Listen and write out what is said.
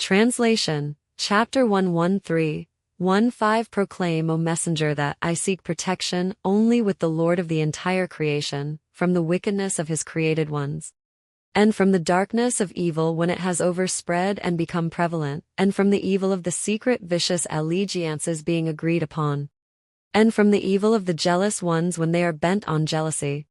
Translation, Chapter 113, 1:5 Proclaim, O Messenger, that I seek protection only with the Lord of the entire creation, from the wickedness of his created ones, and from the darkness of evil when it has overspread and become prevalent, and from the evil of the secret vicious allegiances being agreed upon, and from the evil of the jealous ones when they are bent on jealousy,